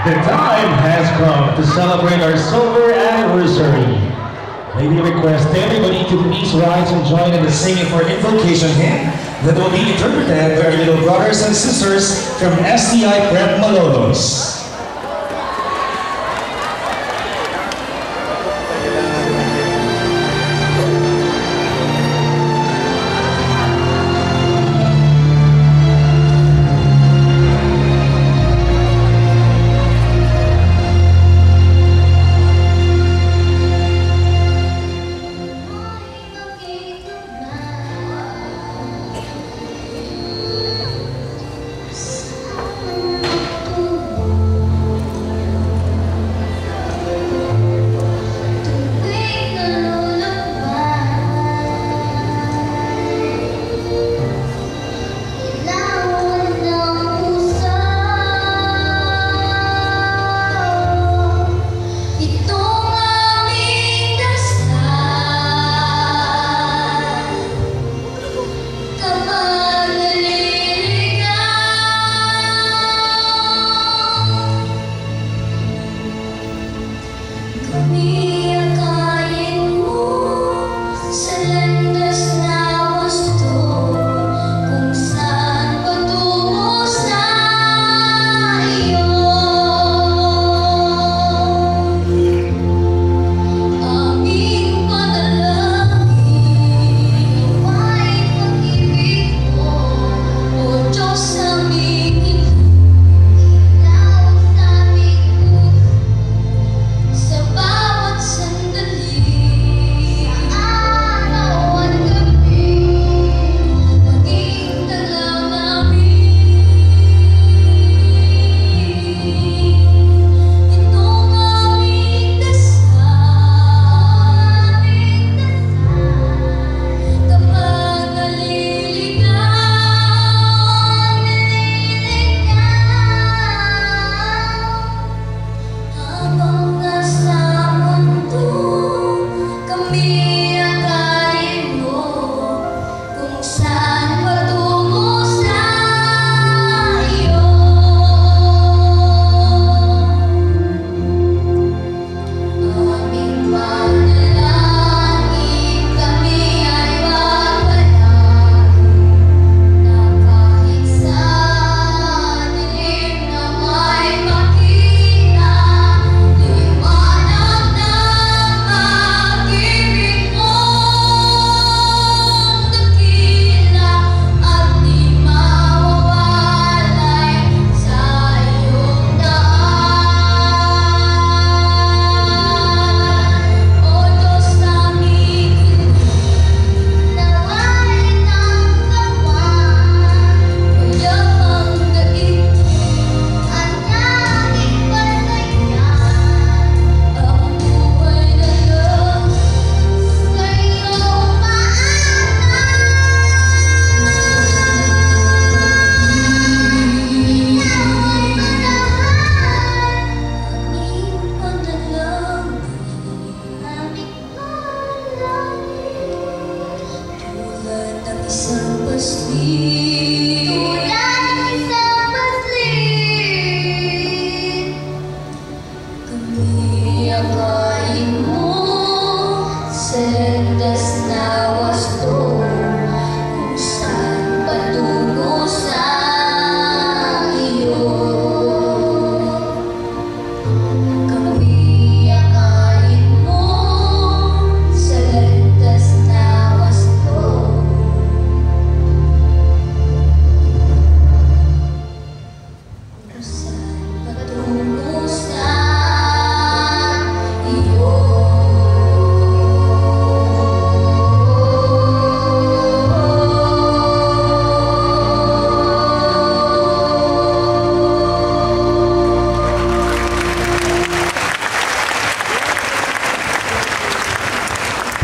The time has come to celebrate our silver anniversary. May we request everybody to please rise and join in the singing for invocation hymn that will be interpreted by our little brothers and sisters from STI Prep Malolos.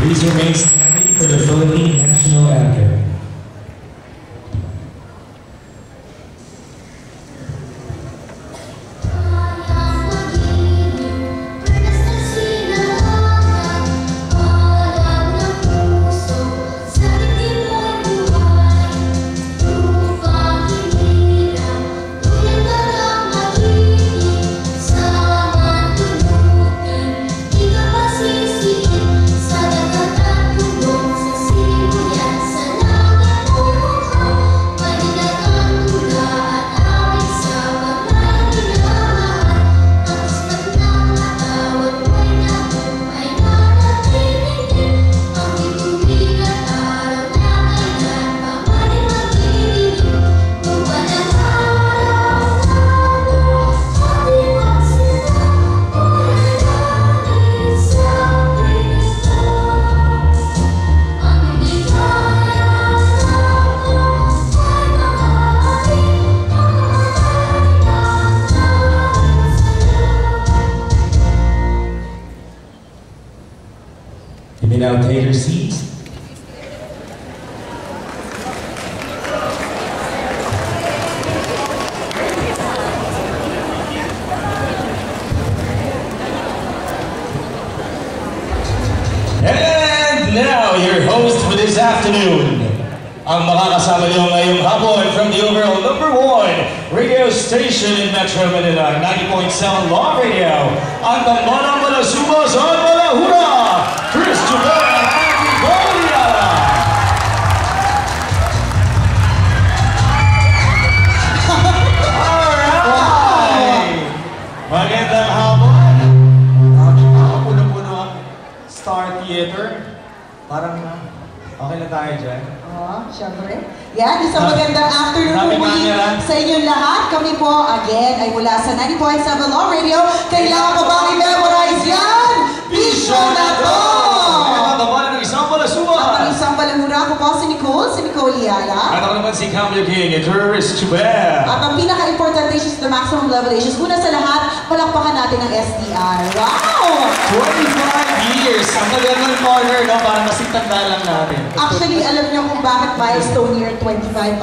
Please remain standing for the Philippine National Anthem. Sa seats. And now, your host for this afternoon. Ang makakasama niyo ngayong hapon from the overall #1 radio station in Metro Manila, 90.7 Law Radio, ang Tambanang Malasuba sa Malahura, Chris Jubel at Andy Golia! Alright! Magandang hapon! Puno-puno ang Star Theater. Parang okay na tayo dyan. Siyempre. Yan, isang magandang afternoon po sa inyong lahat. Kami po, again, ay mula sa 90.7 Law Radio. Kailangan ko bang i-memorize yan? Bisyo na to! Ang isang Malasuba! Ang isang balangura ko po si Nicole Liala. At ako naman si Cambio King, Chris Jubel. At ang pinaka-importante is the maximum levelations. Una sa lahat, palakpakan natin ang SDR. Wow! 25 years! Ang tagal ng corner, no? Para masitanda lang natin. Actually, alam niyo kung bakit milestone year 25